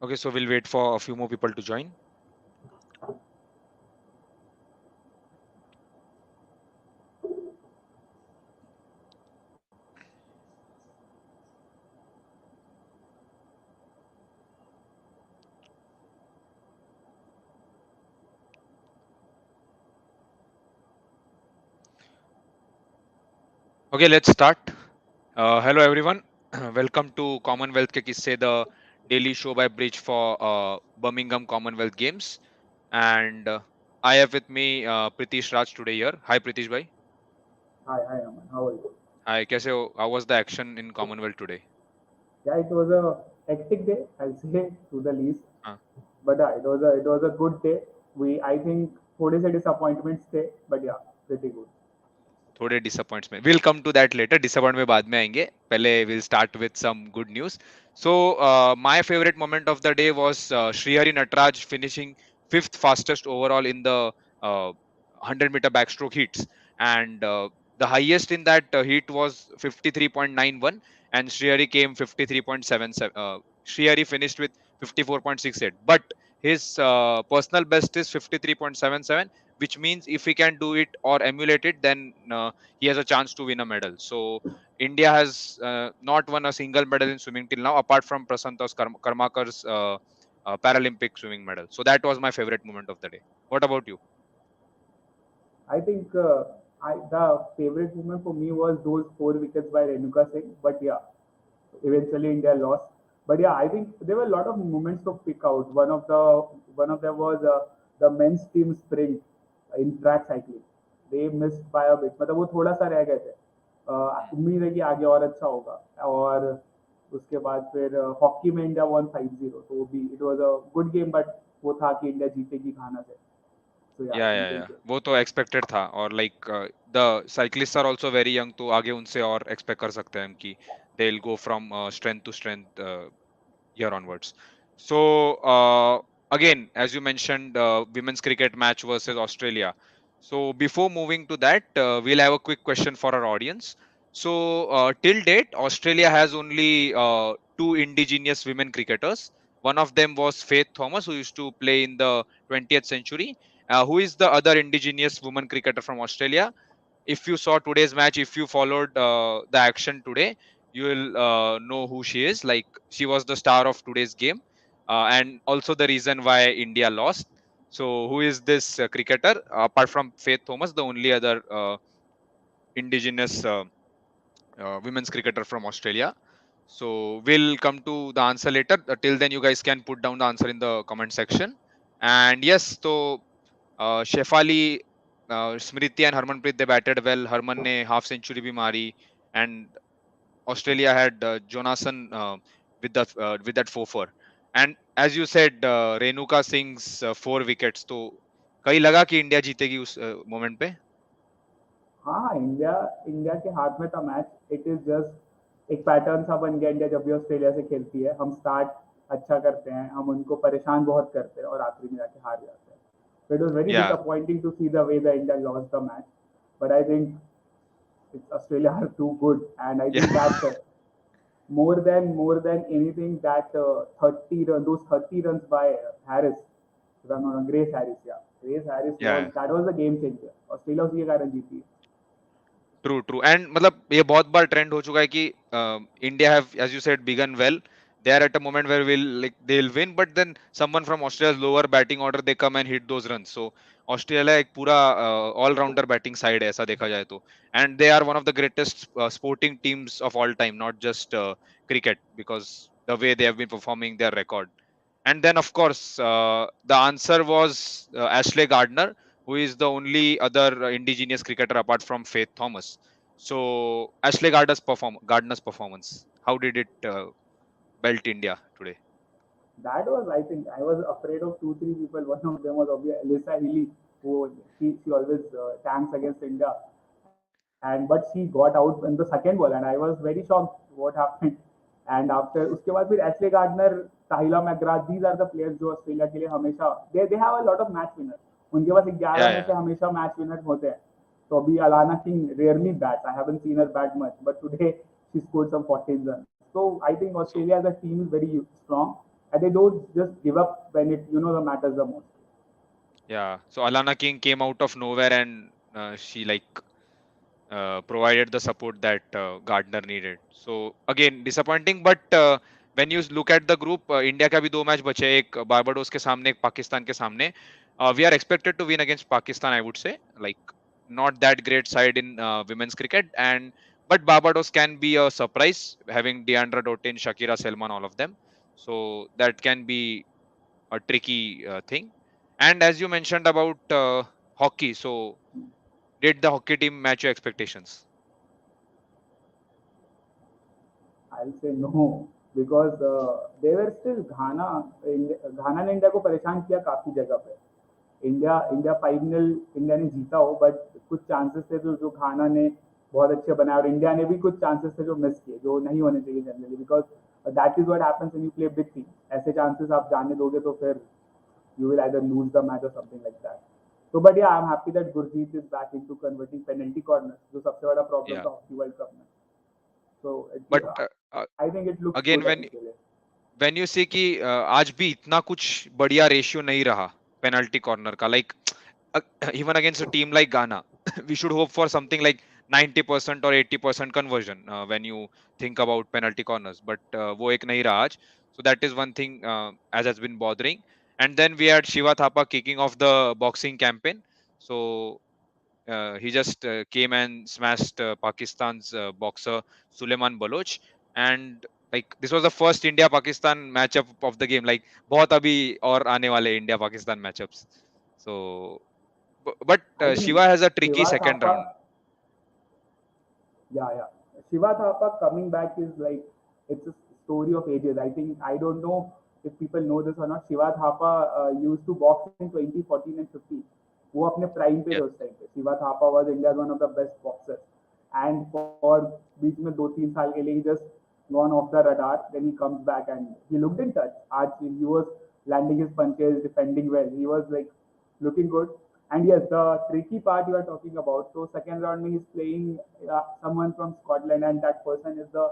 Okay, so we'll wait for a few more people to join. Okay, let's start. Hello everyone. Welcome to Commonwealth के किस्से, the daily show by Bridge for Birmingham Commonwealth Games. And I have with me Pritish Raj today here. Hi Pritish bhai. Hi, Aman. How are you? Hi, कैसे हो? How was the action in Commonwealth today? Yeah, it was a hectic day, I'll say, to the least. हाँ, But yeah, it was a good day. I think थोड़े से disappointments थे, but yeah, pretty good. थोड़े disappoints में. We'll come to that later. Disappoint में बाद में आएंगे. पहले we'll start with some good news. So my favorite moment of the day was Srihari Natraj finishing fifth fastest overall in the 100-meter backstroke heats, and the highest in that heat was 53.91, and Srihari came 53.77. Srihari finished with 54.68, but his personal best is 53.77, which means if he can do it or emulate it, then he has a chance to win a medal. So India has not won a single medal in swimming till now, apart from Prasantos Karmakar's Paralympic swimming medal. So that was my favorite moment of the day. What about you? I think the favorite moment for me was those 4 wickets by Renuka Singh. But yeah, eventually India lost. But yeah, I think there were a lot of moments to pick out. One of them was the men's team sprint in track cycling. They missed by a bit. मतलब वो थोड़ा सा रह गए थे. उम्मीद है कि आगे और अच्छा होगा. और उसके बाद फिर हॉकी में इंडिया 1-5-0. तो वो भी it was a good game, but वो था कि इंडिया जीतेगी खाना से. So yeah, या decent या game. वो तो एक्सपेक्टेड था, और like the cyclist are also very young, तो आगे उनसे और एक्सपेक्ट कर सकते हैं हम कि they will go from strength to strength here onwards. So again, as you mentioned, women's cricket match versus Australia. So before moving to that, we'll have a quick question for our audience. So till date, Australia has only two indigenous women cricketers. One of them was Faith Thomas, who used to play in the 20th century. Who is the other indigenous woman cricketer from Australia? If you saw today's match, if you followed the action today, you will know who she is. Like, she was the star of today's game, and also the reason why India lost. So who is this cricketer apart from Faith Thomas, the only other indigenous women's cricketer from Australia? So we'll come to the answer later. Till then, you guys can put down the answer in the comment section. And yes, so Shefali, Smriti and Harmanpreet, they batted well. Harman ने half century भी मारी, and Australia had Jonathan with that 4-4. And as you said, Renuka Singh's 4 wickets. तो कहीं लगा कि India जीतेगी उस moment पे? हाँ, इंडिया इंडिया के हाथ में था मैच. इट इज जस्ट एक पैटर्न सा बन गया. इंडिया जब भी ऑस्ट्रेलिया से खेलती है, हम स्टार्ट अच्छा करते हैं, हम उनको परेशान बहुत करते हैं और आखिरी में जाके हार जाते हैं. So it was very Yeah, disappointing to see the way the India lost the match. But I think it's Australia are too good, and I yeah, think that more than anything, that 30 run, those 30 runs by Harris, if I'm not wrong, Grace Harris, yeah, Grace Harris yeah. was the game changer. Australia उसी के कारण जीती है. True true. And मतलब ये बहुत बार trend हो चुका है कि India have, as you said, began well. They are at a moment where will like they will win, but then someone from Australia's lower batting order they come and hit those runs. So Australia एक पूरा all rounder batting side है, ऐसा देखा जाए तो. And they are one of the greatest sporting teams of all time, not just cricket, because the way they have been performing their record. And then, of course, the answer was Ashley Gardner, who is the only other indigenous cricketer apart from Faith Thomas. So, Ashley Gardner's performance, how did it belt India today? That was, I think, I was afraid of two, three people. One of them was obviously Elisa Healy, who she always tanks against India, and but she got out in the second ball, and I was very shocked what happened. And after उसके बाद फिर Ashleigh Gardner, ताहिला McGrath, these are the players जो Australia के लिए हमेशा they have a lot of match winners. उनके पास 11 Yeah, में yeah, से हमेशा मैच विनर होते हैं. So अभी Alana King rarely bats. I haven't seen her bat much, but today she scored some 14 runs. So I think so Australia as a team is very strong, and they don't just give up when it the matters the most. yeah, so Alana King came out of nowhere, and she like provided the support that Gardner needed. So again, disappointing. But when you look at the group, India का भी दो match बचे, एक Barbados के सामने, एक पाकिस्तान के सामने. We are expected to win against Pakistan, I would say. Like, not that great side in women's cricket, and but Barbados can be a surprise, having Deandra Dotin, Shakira Selman, all of them. So that can be a tricky thing. And as you mentioned about hockey, so did the hockey team match your expectations? I'll say no because they were still घाना ने India को परेशान किया काफी जगह पे. India final India ने जीता हो, बट कुछ चांसेस थे जो घाना ने बहुत अच्छे बनाए, और इंडिया ने भी कुछ चांसेस थे जो मिस किए, जो नहीं होने चाहिए generally, because that is what happens when you play big team. ऐसे चांसेस आप जाने दोगे तो फिर you will either lose the match or something like that. So, but yeah, I'm happy that Gurjeet is back into converting penalty corners, जो सबसे बड़ा problem Yeah, था हॉकी वर्ल्ड कप में. So, but I think it looks again, good अभी के लिए. when you see कि आज भी इतना कुछ बढ़िया रेशियो नहीं रहा पेनल्टी कॉर्नर का, like even against a team like Ghana, we should hope for something like 90% or 80% conversion when you think about penalty corners. But वो एक नहीं रहा आज. So that is one thing as has been bothering. And then we had Shiva Thapa kicking off the boxing campaign. So he just came and smashed Pakistan's boxer Suleiman Baloch, and like this was the first India Pakistan matchup of the game. Like बहुत अभी और आने वाले India Pakistan matchups. So, but I think Shiva has a tricky Shiva second round. Thapa, yeah. Shiva Thapa coming back is like, it's a story of ages. I think, I don't know if people know this or not. Shiva Thapa used to box in 2014 and 15. वो अपने prime पे Yeah, थे उस time पे. Shiva Thapa was India's one of the best boxers, and for बीच में 2-3 साल के लिए ही just gone off the radar. Then he comes back and he looked in touch. आज he was landing his punches, defending well. He was like looking good. And yes, the tricky part you are talking about. So second round, he's playing someone from Scotland, and that person is the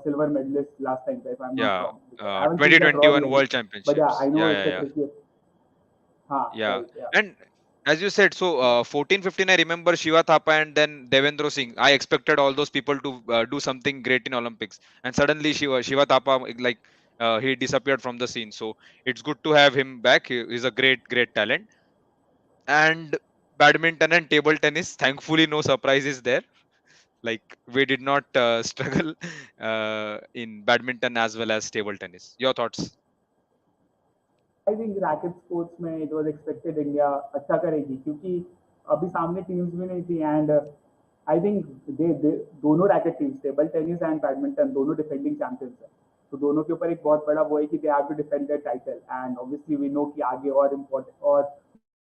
silver medalist last time, if I'm not yeah. wrong. I haven't seen the draw 2021 really, World but yeah, I Championships. know Yeah, it's yeah, a yeah. tricky. Ha, Yeah, right, yeah. and as you said, so 14-15, I remember Shiva Thapa and then Devendra Singh. I expected all those people to do something great in Olympics, and suddenly Shiva Thapa like he disappeared from the scene. So it's good to have him back. He's a great talent. And badminton and table tennis, thankfully, no surprises there. Like we did not struggle in badminton as well as table tennis. Your thoughts? I think racket sports में it was expected India अच्छा करेगी, क्योंकि अभी सामने teams भी नहीं थी, and I think they दोनों racket teams, table tennis and badminton, दोनों डिफेंडिंग चैंपियंस है. तो दोनों के ऊपर एक बहुत बड़ा वो है कि they have to defend their title, and obviously we know कि आगे और इम्पोर्टेंट और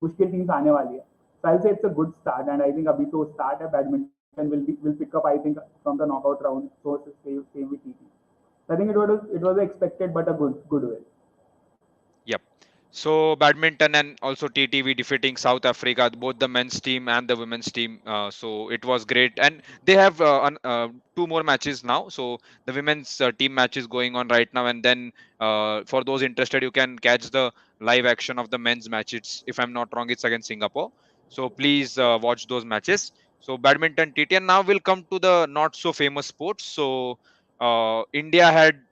मुश्किल टीम्स आने वाली है. So I say it's a good start, and I think अभी तो स्टार्ट है. Badminton will pick up, I think, from the knockout round, so same with TT. I think it was expected but a good way. Yep. So badminton and also TTV defeating South Africa, both the men's team and the women's team. So it was great, and they have two more matches now. So the women's team match is going on right now, and then for those interested, you can catch the live action of the men's match. It's, if I'm not wrong, it's against Singapore. So please watch those matches. So badminton, TT, and now we'll come to the not so famous sports. So India had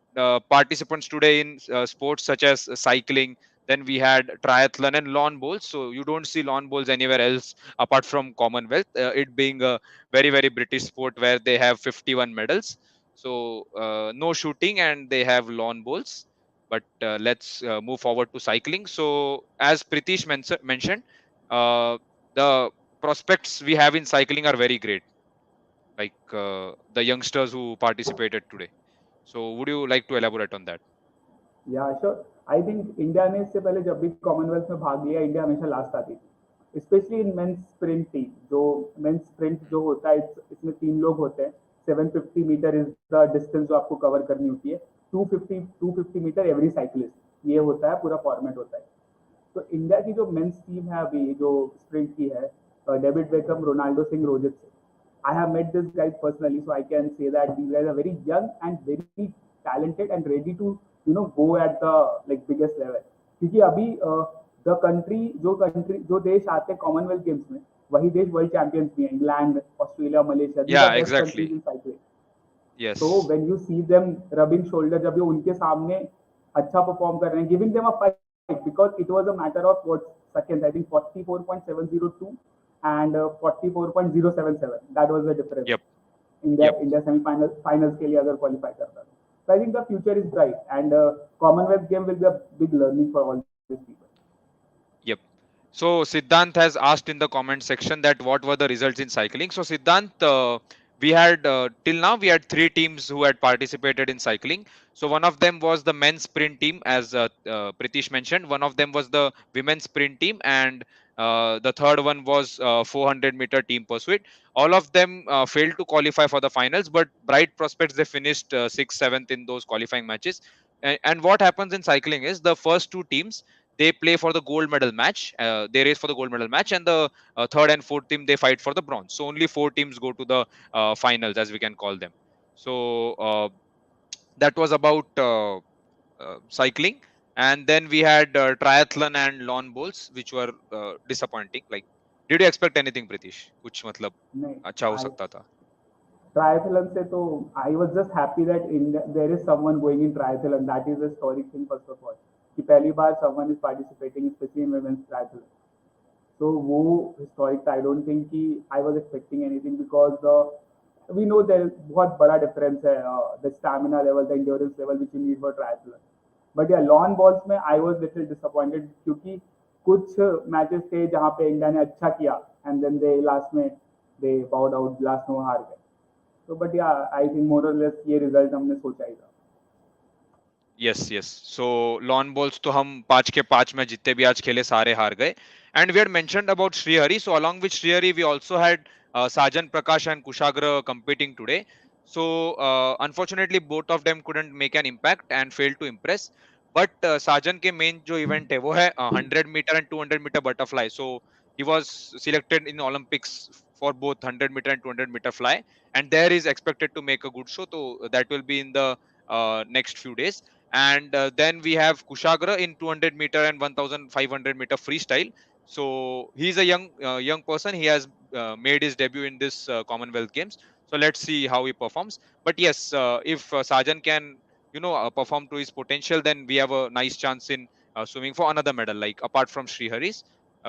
participants today in sports such as cycling. Then we had triathlon and lawn bowls. So you don't see lawn bowls anywhere else apart from Commonwealth. It being a very British sport where they have 51 medals. So no shooting and they have lawn bowls. But let's move forward to cycling. So as Pritish mentioned, the prospects we have in cycling are very great, like the youngsters who participated today. So would you like to elaborate on that? या sure I think India ने इससे पहले जब भी Commonwealth में भाग लिया India हमेशा लास्ट आती थी specially in men's sprint team जो मेंस स्प्रिंट जो होता है इसमें तीन लोग होते हैं 750 मीटर इज द डिस्टेंस जो आपको कवर करनी होती है 250 मीटर एवरी साइकिलिस्ट ये होता है पूरा फॉर्मेट होता है तो इंडिया की जो मेंस टीम है अभी जो स्प्रिंट की है David become Ronaldo Singh Rojit से I have met this guys personally, so I can say that these guys are very young and very talented and ready to go at the like biggest level. क्योंकि अभी the country जो देश आते हैं Commonwealth games में वही देश world champions भी हैं England Australia Malaysia these Yeah, are best countries exactly. In cycling So Yes. when you see them rubbing shoulder, जब ये उनके सामने अच्छा परफॉर्म कर रहे हैं, giving them a fight because it was a matter of what seconds, I think 44.702 and 44.077. That was the difference. Yep. Yep. India semi-finals finals के लिए अगर qualify करता है. So I think the future is bright and Commonwealth game will be a big learning for all these people. Yep. So Siddhant has asked in the comment section that what were the results in cycling. So Siddhant, we had till now we had three teams who had participated in cycling. So one of them was the men's sprint team, as Pritish mentioned. One of them was the women's sprint team, and the third one was 400-meter team pursuit. All of them failed to qualify for the finals, but bright prospects, they finished 6th, 7th in those qualifying matches. And what happens in cycling is the first two teams, they play for the gold medal match. They race for the gold medal match, and the third and fourth team, they fight for the bronze. So only four teams go to the finals, as we can call them. So that was about cycling. And then we had triathlon and lawn bowls, which were disappointing. Like, did you expect anything, Pritish? Kuch matlab नहीं, अच्छा हो I सकता था. triathlon से तो I was just happy that there is someone going in triathlon. That is a historic thing first of all. कि पहली बार someone is participating, especially in women's triathlon. So वो historic था. I don't think कि I was expecting anything because we know there is बहुत बड़ा difference है the stamina level, the endurance level which you need for triathlon. But yeah, lawn bowls में I was little disappointed क्योंकि कुछ matches थे जहाँ पे इंडिया ने अच्छा किया and then they last में they bowed out last में हार गए. So but yeah, I think more or less ये result हमने सोचा ही था. Yes, yes. So lawn bowls तो हम 5 के 5 में जितने भी आज खेले सारे हार गए. And we had mentioned about Srihari. So along with Srihari, we also had Sajan Prakash and Kushagra competing today. So unfortunately, both of them couldn't make an impact and failed to impress. But Sajan के main जो event है वो है 100-meter and 200-meter butterfly. So he was selected in Olympics for both 100-meter and 200-meter fly, and there is expected to make a good show. So that will be in the next few days. And then we have Kushagra in 200-meter and 1500-meter freestyle. So he's a young person. He has made his debut in this Commonwealth Games. So let's see how he performs. But yes, if Sajan can perform to his potential, then we have a nice chance in swimming for another medal, like apart from Srihari's,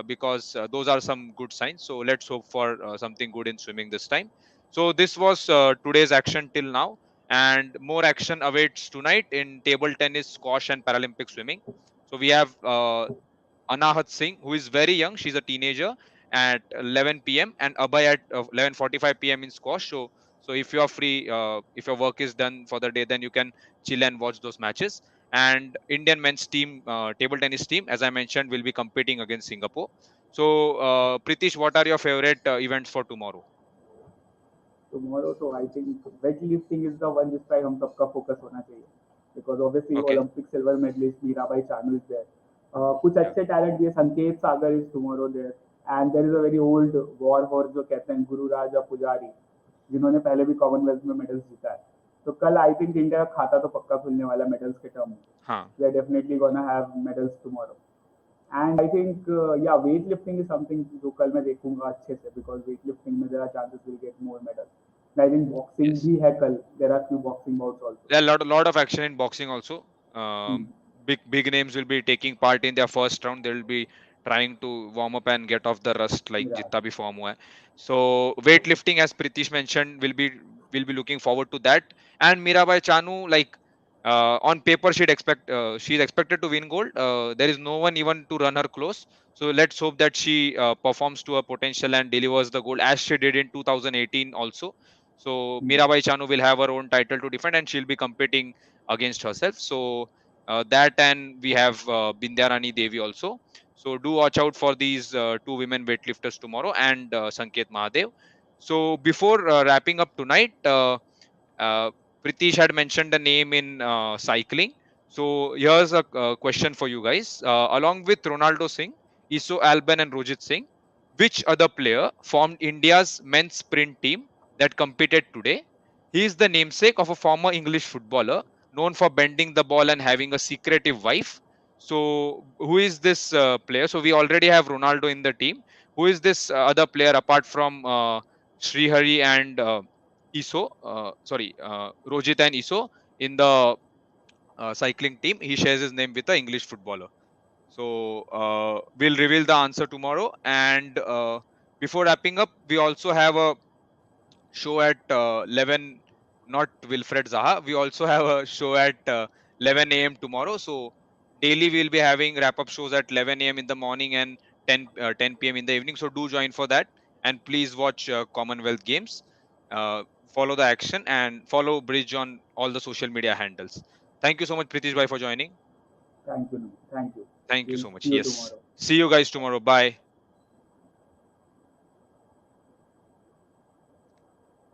because those are some good signs. So let's hope for something good in swimming this time. So this was today's action till now, and more action awaits tonight in table tennis, squash, and Paralympic swimming. So we have Anahat Singh, who is very young. She's a teenager at 11 p.m. and Abhay at 11:45 p.m. in squash. So if you are free, if your work is done for the day, then you can chill and watch those matches. And Indian men's team, table tennis team, as I mentioned, will be competing against Singapore. So Pritish, what are your favorite events for tomorrow? Tomorrow तो I think weightlifting is the one जिस पर हम सबका focus होना चाहिए because obviously Okay. Olympic silver medalist Mirabai Chanu is there. कुछ Yeah. अच्छे talent भी है संकेत सागर is tomorrow there and there is a very old war horse जो कहते हैं गुरुराज या पुजारी जिन्होंने पहले भी कॉमनवेल्थ में मेडल्स जीता है तो कल आई थिंक इंडिया का खाता तो पक्का खुलने वाला मेडल्स के टर्म में Huh. We are definitely gonna have medals tomorrow and I think या वेट लिफ्टिंग इज समथिंग जो कल मैं देखूंगा अच्छे से बिकॉज वेट लिफ्टिंग में there are chances will get more medals I think boxing Yes. भी है कल there are few boxing bouts There also. are lot of action in boxing also. Big names will be taking part in their first round. They will be trying to warm up and get off the rust like Yeah. जितना भी form हुआ है. So weightlifting, as Pritish mentioned, will be looking forward to that. And Mirabai Chanu, like On paper, she's expected to win gold. There is no one even to run her close. So let's hope that she performs to her potential and delivers the gold as she did in 2018 also. So Hmm. Mirabai Chanu will have her own title to defend and she'll be competing against herself. So that, and we have Bindya Rani Devi also. So do watch out for these two women weightlifters tomorrow, and Sanket Mahadev. So before wrapping up tonight, uh, Pritish had mentioned a name in cycling. So here's a question for you guys. Along with Ronaldo Singh, Iso Alban, and Rojit Singh, which other player formed India's men's sprint team that competed today? He is the namesake of a former English footballer known for bending the ball and having a secretive wife. So who is this player? So we already have Ronaldo in the team. Who is this other player apart from Srihari and Rojit and Iso in the cycling team? He shares his name with the English footballer. So we'll reveal the answer tomorrow. And before wrapping up, we also have a show at 11, not Wilfred Zaha. We also have a show at 11 a.m. tomorrow. So daily we'll be having wrap up shows at 11 a.m. in the morning and 10 p.m. in the evening. So do join for that. And please watch Commonwealth Games. Follow the action and follow Bridge on all the social media handles. Thank you so much, Pritish Bhai, for joining. Thank you. No. Thank you. Thank you We'll so much. see you Yes. tomorrow. See you guys tomorrow. Bye.